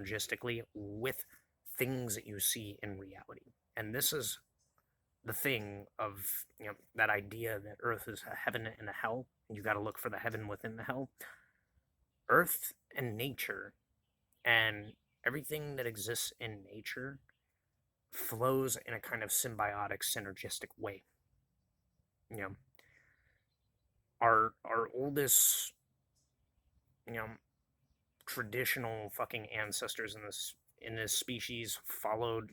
logistically with things that you see in reality. And this is the thing of, that idea that Earth is a heaven and a hell, and you got to look for the heaven within the hell. Earth and nature and everything that exists in nature flows in a kind of symbiotic, synergistic way. You know, our oldest, you know, traditional fucking ancestors in this species followed,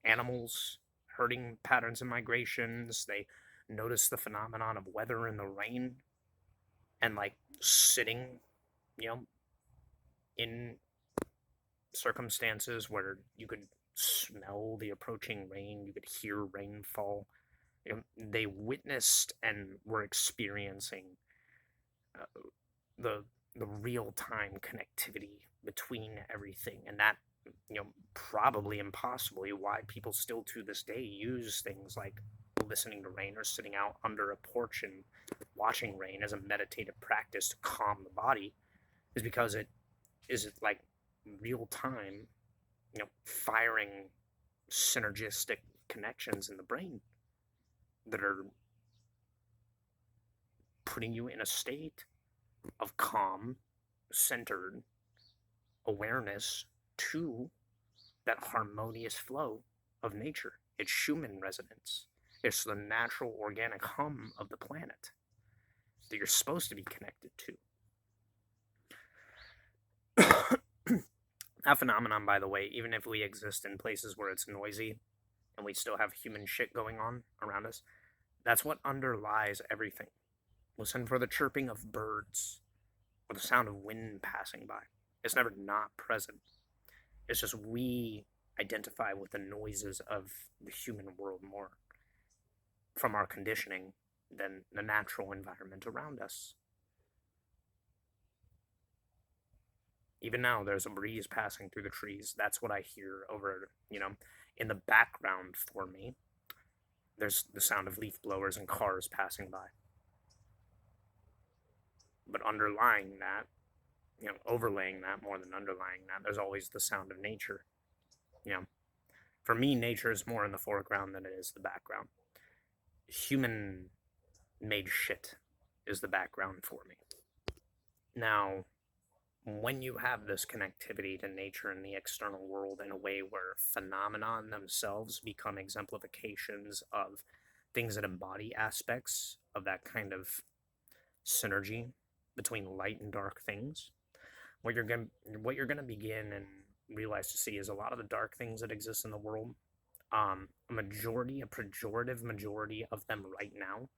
animals, herding patterns and migrations. They noticed the phenomenon of weather and the rain, and like sitting, you know, in circumstances where you could smell the approaching rain, you could hear rainfall. They witnessed and were experiencing uh, the the real time connectivity between everything, and that, probably impossibly why people still to this day use things like listening to rain or sitting out under a porch and watching rain as a meditative practice to calm the body, is because it is like real time, firing synergistic connections in the brain that are putting you in a state of calm, centered awareness to that harmonious flow of nature. It's Schumann resonance. It's the natural organic hum of the planet that you're supposed to be connected to. That phenomenon, by the way, even if we exist in places where it's noisy and we still have human shit going on around us, that's what underlies everything. Listen for the chirping of birds or the sound of wind passing by. It's never not present. It's just we identify with the noises of the human world more from our conditioning than the natural environment around us. Even now, there's a breeze passing through the trees. That's what I hear over, in the background for me. There's the sound of leaf blowers and cars passing by. But underlying that, overlaying that more than underlying that, there's always the sound of nature. You know, for me, nature is more in the foreground than it is the background. Human made shit is the background for me. Now, when you have this connectivity to nature and the external world in a way where phenomena themselves become exemplifications of things that embody aspects of that kind of synergy between light and dark things, what you're gonna begin and realize to see is a lot of the dark things that exist in the world. A pejorative majority of them right now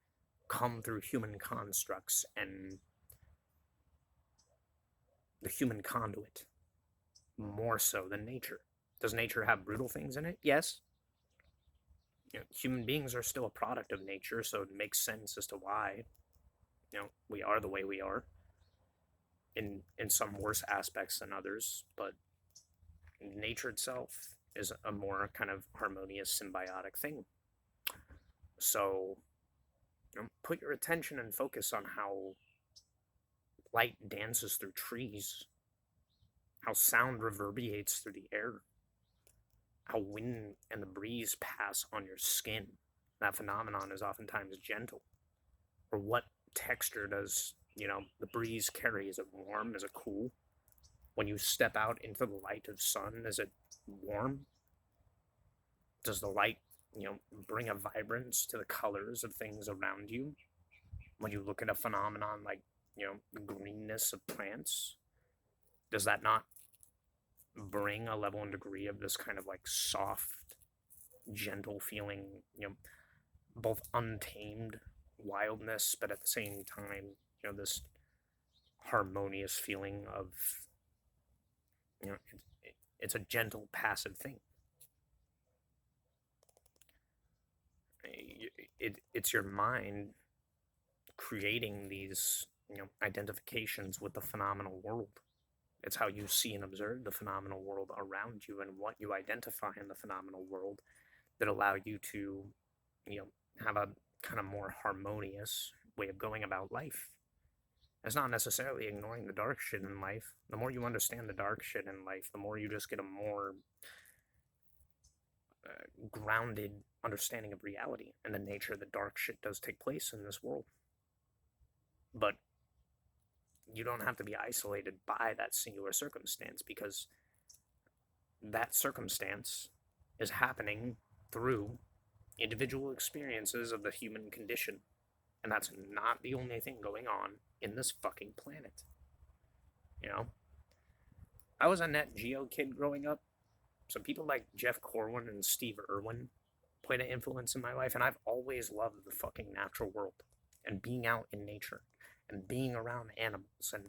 come through human constructs and the human conduit more so than nature. Does nature have brutal things in it? Yes. Human beings are still a product of nature, so it makes sense as to why we are the way we are in some worse aspects than others, but nature itself is a more kind of harmonious symbiotic thing. So put your attention and focus on how light dances through trees, how sound reverberates through the air, how wind and the breeze pass on your skin. That phenomenon is oftentimes gentle. Or what texture does, the breeze carry? Is it warm? Is it cool? When you step out into the light of sun, is it warm? Does the light, bring a vibrance to the colors of things around you? When you look at a phenomenon like, the greenness of plants, does that not bring a level and degree of this kind of like soft, gentle feeling, both untamed wildness, but at the same time, this harmonious feeling of, it's a gentle, passive thing. It's your mind creating these, identifications with the phenomenal world. It's how you see and observe the phenomenal world around you and what you identify in the phenomenal world that allow you to, have a kind of more harmonious way of going about life. It's not necessarily ignoring the dark shit in life. The more you understand the dark shit in life, the more you just get a more grounded understanding of reality and the nature that dark shit does take place in this world. But you don't have to be isolated by that singular circumstance, because that circumstance is happening through individual experiences of the human condition. And that's not the only thing going on in this fucking planet. You know? I was a Net Geo kid growing up, so people like Jeff Corwin and Steve Irwin played an influence in my life, and I've always loved the fucking natural world and being out in nature and being around animals and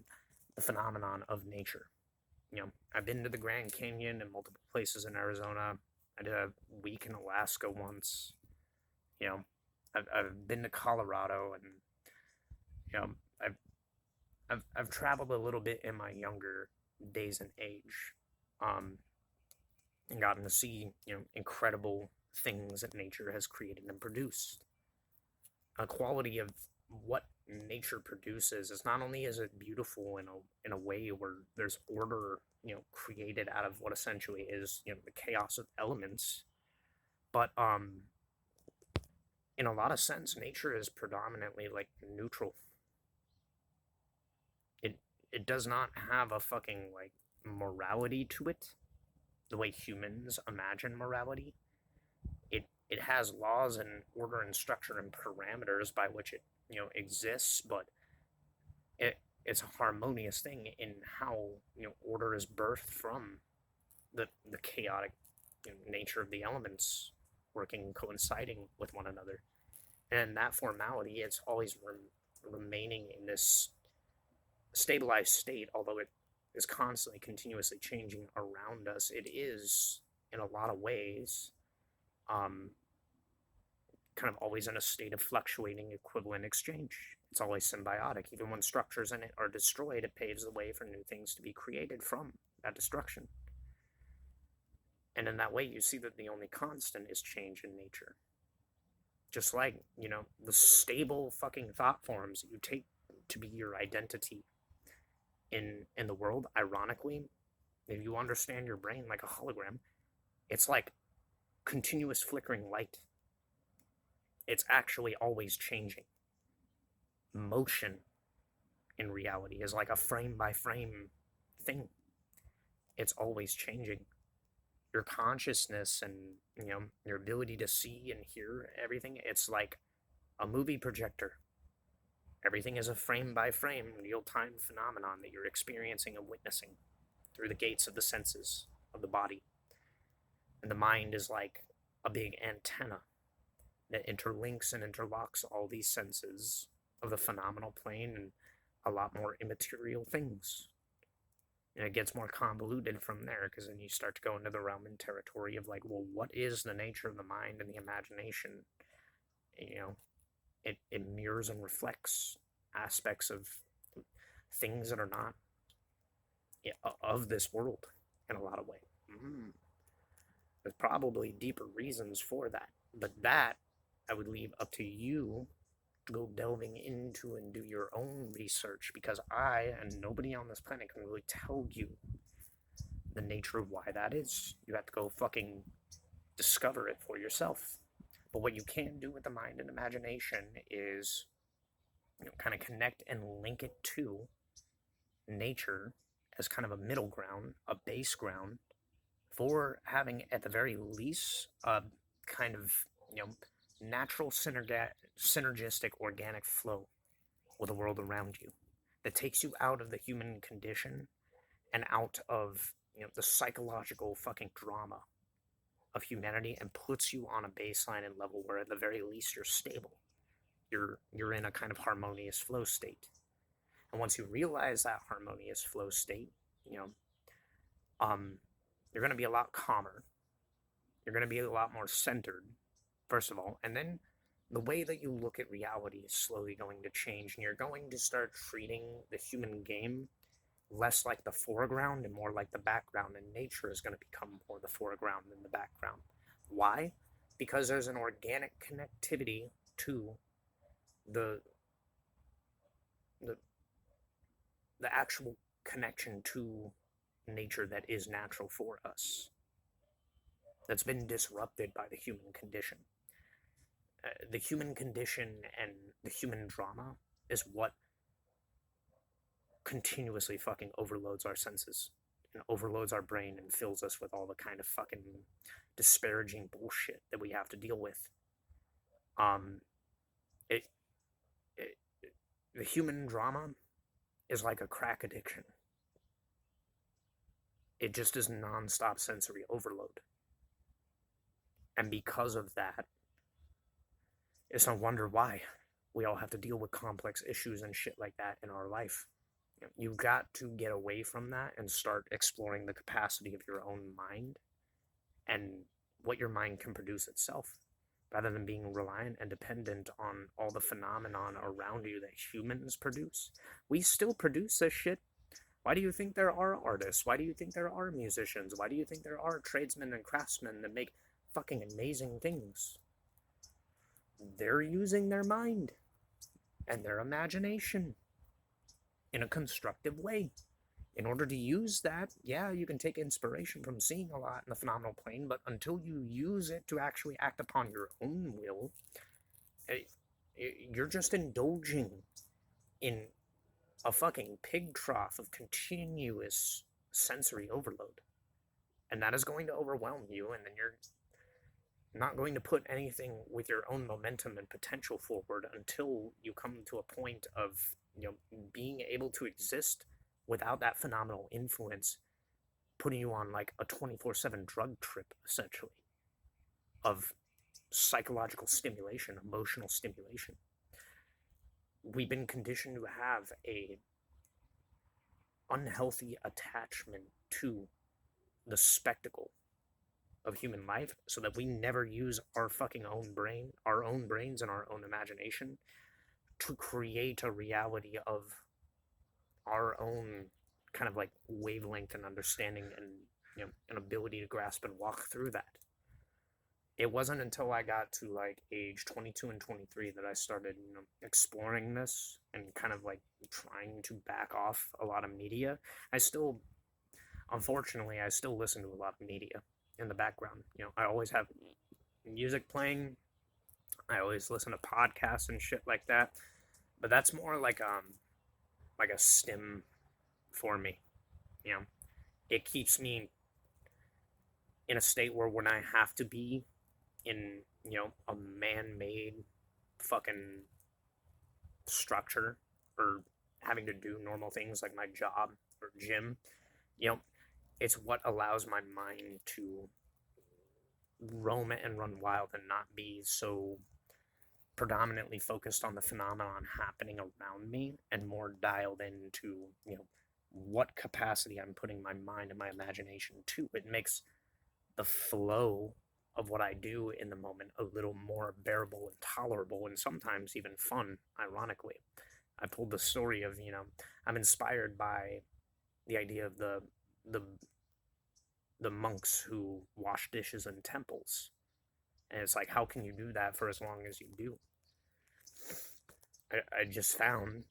the phenomenon of nature. You know, I've been to the Grand Canyon and multiple places in Arizona. I did a week in Alaska once. You know, I've been to Colorado, and you know, I've traveled a little bit in my younger days and age, and gotten to see, you know, incredible things that nature has created and produced. A quality of what nature produces is not only is it beautiful in a way where there's order, you know, created out of what essentially is, you know, the chaos of elements, but in a lot of sense, nature is predominantly like neutral. It does not have a fucking like morality to it, the way humans imagine morality. It has laws and order and structure and parameters by which it, you know, exists, but it's a harmonious thing in how, you know, order is birthed from the chaotic, you know, nature of the elements working coinciding with one another. And in that formality, it's always remaining in this stabilized state, although it is constantly continuously changing around us. It is in a lot of ways kind of always in a state of fluctuating equivalent exchange. It's always symbiotic. Even when structures in it are destroyed, it paves the way for new things to be created from that destruction. And in that way, you see that the only constant is change in nature. Just like, you know, the stable fucking thought forms that you take to be your identity in the world, ironically, if you understand your brain like a hologram, it's like continuous flickering light. It's actually always changing. Motion in reality is like a frame by frame thing. It's always changing. Your consciousness and, you know, your ability to see and hear everything, it's like a movie projector. Everything is a frame by frame real time phenomenon that you're experiencing and witnessing through the gates of the senses of the body. And the mind is like a big antenna that interlinks and interlocks all these senses of the phenomenal plane and a lot more immaterial things. And it gets more convoluted from there, because then you start to go into the realm and territory of like, well, what is the nature of the mind and the imagination? You know, it mirrors and reflects aspects of things that are not of this world in a lot of ways. There's probably deeper reasons for that, but that I would leave up to you to go delving into and do your own research, because I and nobody on this planet can really tell you the nature of why that is. You have to go fucking discover it for yourself. But what you can do with the mind and imagination is, you know, kind of connect and link it to nature as kind of a middle ground, a base ground for having at the very least a kind of, you know, natural synergistic organic flow with the world around you that takes you out of the human condition and out of, you know, the psychological fucking drama of humanity, and puts you on a baseline and level where at the very least you're stable. You're in a kind of harmonious flow state. And once you realize that harmonious flow state, you know, you're going to be a lot calmer. You're going to be a lot more centered, first of all. And then the way that you look at reality is slowly going to change, and you're going to start treating the human game less like the foreground and more like the background, and nature is going to become more the foreground than the background. Why? Because there's an organic connectivity to the the actual connection to nature that is natural for us, that's been disrupted by the human condition. The human condition and the human drama is what continuously fucking overloads our senses and overloads our brain and fills us with all the kind of fucking disparaging bullshit that we have to deal with. Um, it, it the human drama is like a crack addiction. It just is nonstop sensory overload. And because of that, it's no wonder why we all have to deal with complex issues and shit like that in our life. You've got to get away from that and start exploring the capacity of your own mind and what your mind can produce itself, rather than being reliant and dependent on all the phenomenon around you that humans produce. We still produce this shit. Why do you think there are artists? Why do you think there are musicians? Why do you think there are tradesmen and craftsmen that make fucking amazing things? They're using their mind and their imagination in a constructive way. In order to use that, yeah, you can take inspiration from seeing a lot in the phenomenal plane, but until you use it to actually act upon your own will, you're just indulging in a fucking pig trough of continuous sensory overload. And that is going to overwhelm you, and then you're not going to put anything with your own momentum and potential forward until you come to a point of, being able to exist without that phenomenal influence putting you on like a 24/7 drug trip, essentially, of psychological stimulation, emotional stimulation. We've been conditioned to have a unhealthy attachment to the spectacle of human life, so that we never use our fucking own brains and our own imagination to create a reality of our own kind of like wavelength and understanding and an ability to grasp and walk through that. It wasn't until I got to like age 22 and 23 that I started exploring this and kind of like trying to back off a lot of media. Unfortunately, I still listen to a lot of media in the background. I always have music playing. I always listen to podcasts and shit like that. But that's more like a stim for me. It keeps me in a state where when I have to be in a man-made fucking structure, or having to do normal things like my job or gym, it's what allows my mind to roam and run wild and not be so predominantly focused on the phenomenon happening around me, and more dialed into what capacity I'm putting my mind and my imagination to. It makes the flow of what I do in the moment a little more bearable and tolerable, and sometimes even fun, ironically. I told the story of, I'm inspired by the idea of the monks who wash dishes in temples. And it's like, how can you do that for as long as you do? I just found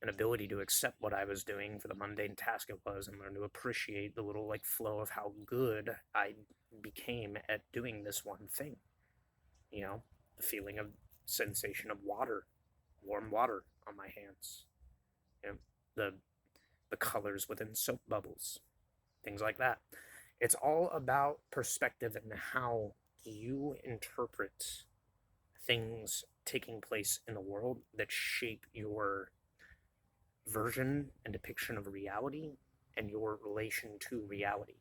an ability to accept what I was doing for the mundane task it was, and learn to appreciate the little like flow of how good I became at doing this one thing. The feeling of sensation of water, warm water on my hands, the colors within soap bubbles, things like that. It's all about perspective and how you interpret things taking place in the world that shape your version and depiction of reality and your relation to reality.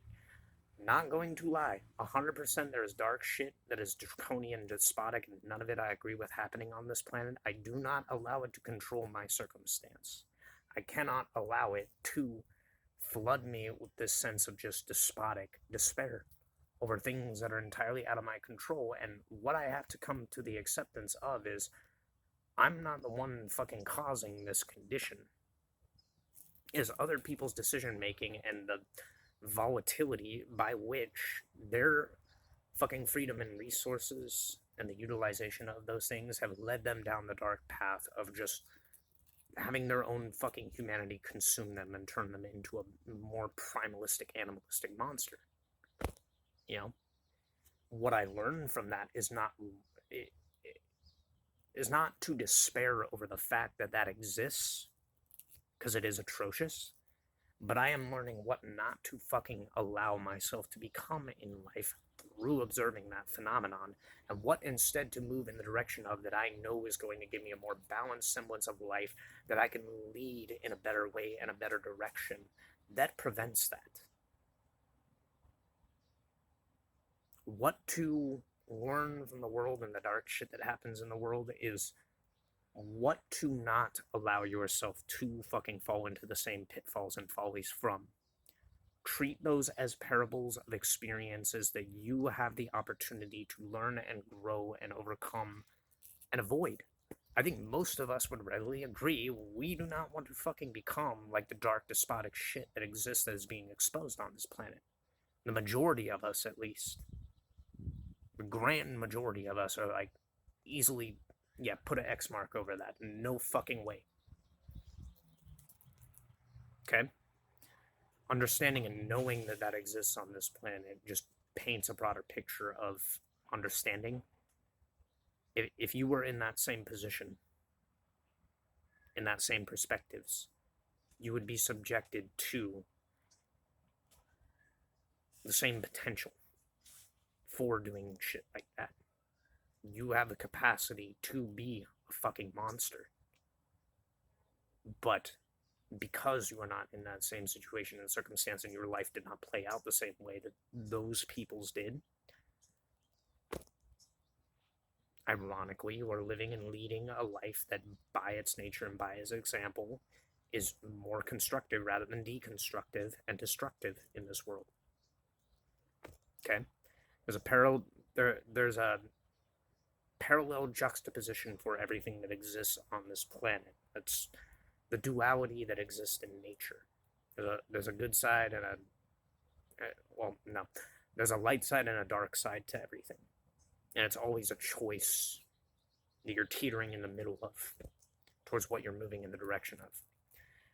Not going to lie, 100% there is dark shit that is draconian, despotic, and none of it I agree with happening on this planet. I do not allow it to control my circumstance. I cannot allow it to flood me with this sense of just despotic despair over things that are entirely out of my control. And what I have to come to the acceptance of is, I'm not the one fucking causing this condition. Is other people's decision making and the volatility by which their fucking freedom and resources and the utilization of those things have led them down the dark path of just having their own fucking humanity consume them and turn them into a more primalistic, animalistic monster. You know, what I learned from that is not to despair over the fact that that exists, because it is atrocious, but I am learning what not to fucking allow myself to become in life through observing that phenomenon, and what instead to move in the direction of that I know is going to give me a more balanced semblance of life, that I can lead in a better way and a better direction that prevents that. What to learn from the world and the dark shit that happens in the world is what to not allow yourself to fucking fall into the same pitfalls and follies from. Treat those as parables of experiences that you have the opportunity to learn and grow and overcome and avoid. I think most of us would readily agree we do not want to fucking become like the dark, despotic shit that exists that is being exposed on this planet. The majority of us, at least. The grand majority of us are like easily, yeah, put an X mark over that. No fucking way. Okay? Understanding and knowing that that exists on this planet just paints a broader picture of understanding. If you were in that same position, in that same perspectives, you would be subjected to the same potential for doing shit like that. You have the capacity to be a fucking monster. But because you are not in that same situation and circumstance, and your life did not play out the same way that those people's did, ironically, you are living and leading a life that, by its nature and by its example, is more constructive rather than deconstructive and destructive in this world. Okay? There's a parallel juxtaposition for everything that exists on this planet. That's the duality that exists in nature. There's a good side and there's a light side and a dark side to everything. And it's always a choice that you're teetering in the middle of towards what you're moving in the direction of.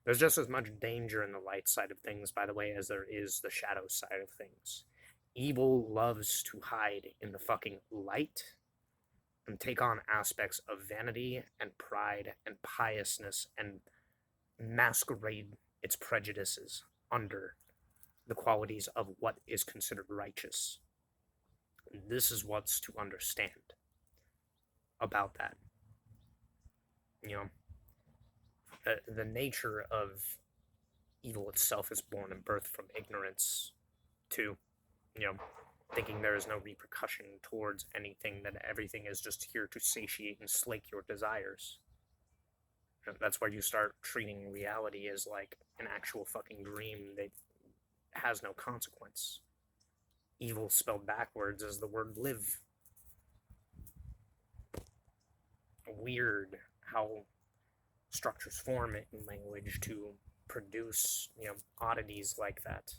There's just as much danger in the light side of things, by the way, as there is the shadow side of things. Evil loves to hide in the fucking light and take on aspects of vanity and pride and piousness and masquerade its prejudices under the qualities of what is considered righteous. This is what's to understand about that. You know, the nature of evil itself is born and birthed from ignorance to, you know, thinking there is no repercussion towards anything, that everything is just here to satiate and slake your desires. And that's where you start treating reality as like an actual fucking dream that has no consequence. Evil spelled backwards is the word live. Weird how structures form in language to produce, you know, oddities like that.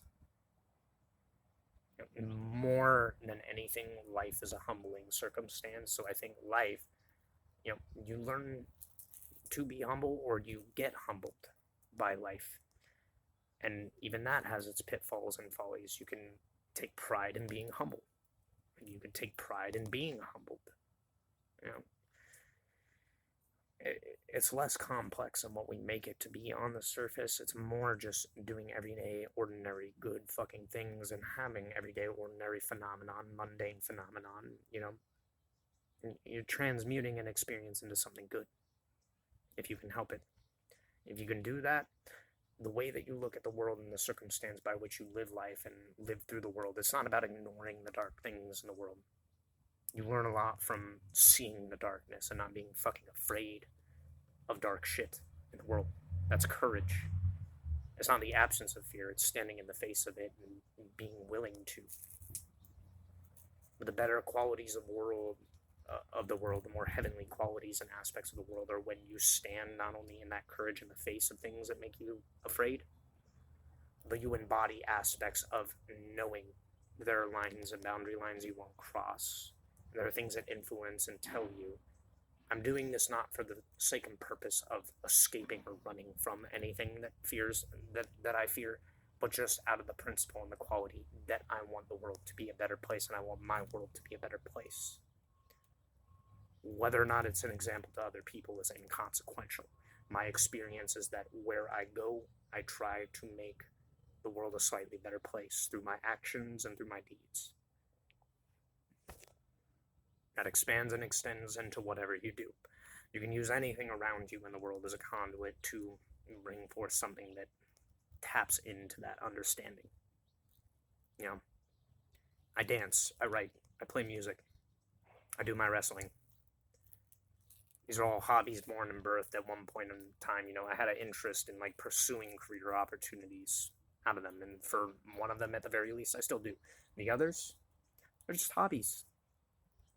More than anything, life is a humbling circumstance. So I think life, you know, you learn to be humble or you get humbled by life. And even that has its pitfalls and follies. You can take pride in being humble, and you can take pride in being humbled. You know, it's less complex than what we make it to be on the surface. It's more just doing everyday, ordinary, good fucking things and having everyday, ordinary phenomenon, mundane phenomenon, you know. You're transmuting an experience into something good, if you can help it. If you can do that, the way that you look at the world and the circumstance by which you live life and live through the world, it's not about ignoring the dark things in the world. You learn a lot from seeing the darkness and not being fucking afraid of dark shit in the world. That's courage. It's not the absence of fear, it's standing in the face of it and being willing to. But the better qualities of the world, the more heavenly qualities and aspects of the world are when you stand not only in that courage in the face of things that make you afraid, but you embody aspects of knowing there are lines and boundary lines you won't cross. There are things that influence and tell you I'm doing this not for the sake and purpose of escaping or running from anything that I fear, but just out of the principle and the quality that I want the world to be a better place, and I want my world to be a better place. Whether or not it's an example to other people is inconsequential. My experience is that where I go, I try to make the world a slightly better place through my actions and through my deeds. That expands and extends into whatever you do. You can use anything around you in the world as a conduit to bring forth something that taps into that understanding. You know, I dance, I write, I play music, I do my wrestling. These are all hobbies born and birthed at one point in time. You know, I had an interest in like pursuing career opportunities out of them, and for one of them at the very least, I still do. The others, they're just hobbies.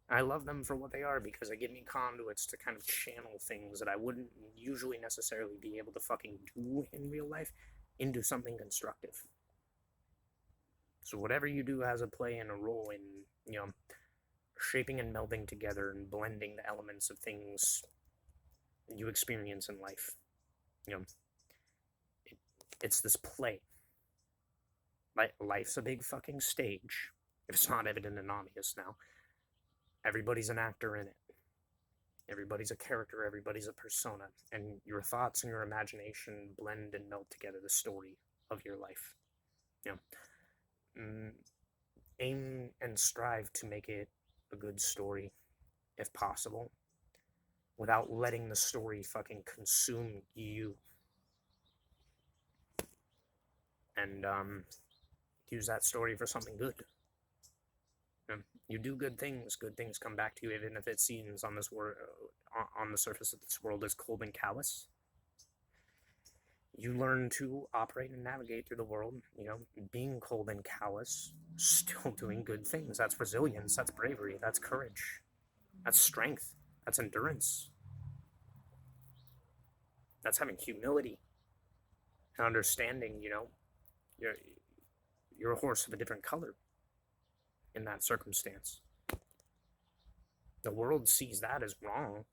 I love them for what they are because they give me conduits to kind of channel things that I wouldn't usually necessarily be able to fucking do in real life into something constructive. So whatever you do has a play and a role in, you know, shaping and melding together and blending the elements of things you experience in life. You know, it's this play. Life's a big fucking stage. If it's not evident and obvious now, everybody's an actor in it. Everybody's a character, everybody's a persona, and your thoughts and your imagination blend and meld together the story of your life. You know, aim and strive to make it a good story, if possible, without letting the story fucking consume you. And use that story for something good. You do good things come back to you, even if it seems on this world, on the surface of this world, as cold and callous. You learn to operate and navigate through the world, you know, being cold and callous, still doing good things. That's resilience, that's bravery, that's courage, that's strength, that's endurance, that's having humility and understanding, you know, you're a horse of a different color in that circumstance. The world sees that as wrong.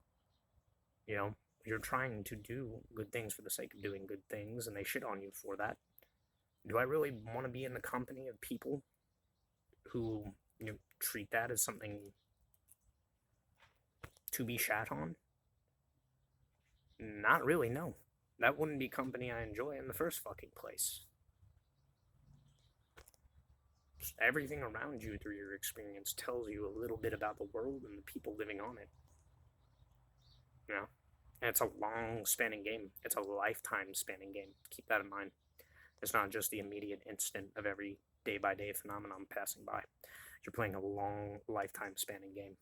You know, you're trying to do good things for the sake of doing good things, and they shit on you for that. Do I really want to be in the company of people who, you know, treat that as something to be shat on? Not really, no. That wouldn't be company I enjoy in the first fucking place. Just everything around you through your experience tells you a little bit about the world and the people living on it. You know? And it's a long spanning game. It's a lifetime spanning game. Keep that in mind. It's not just the immediate instant of every day by day phenomenon passing by. You're playing a long lifetime spanning game.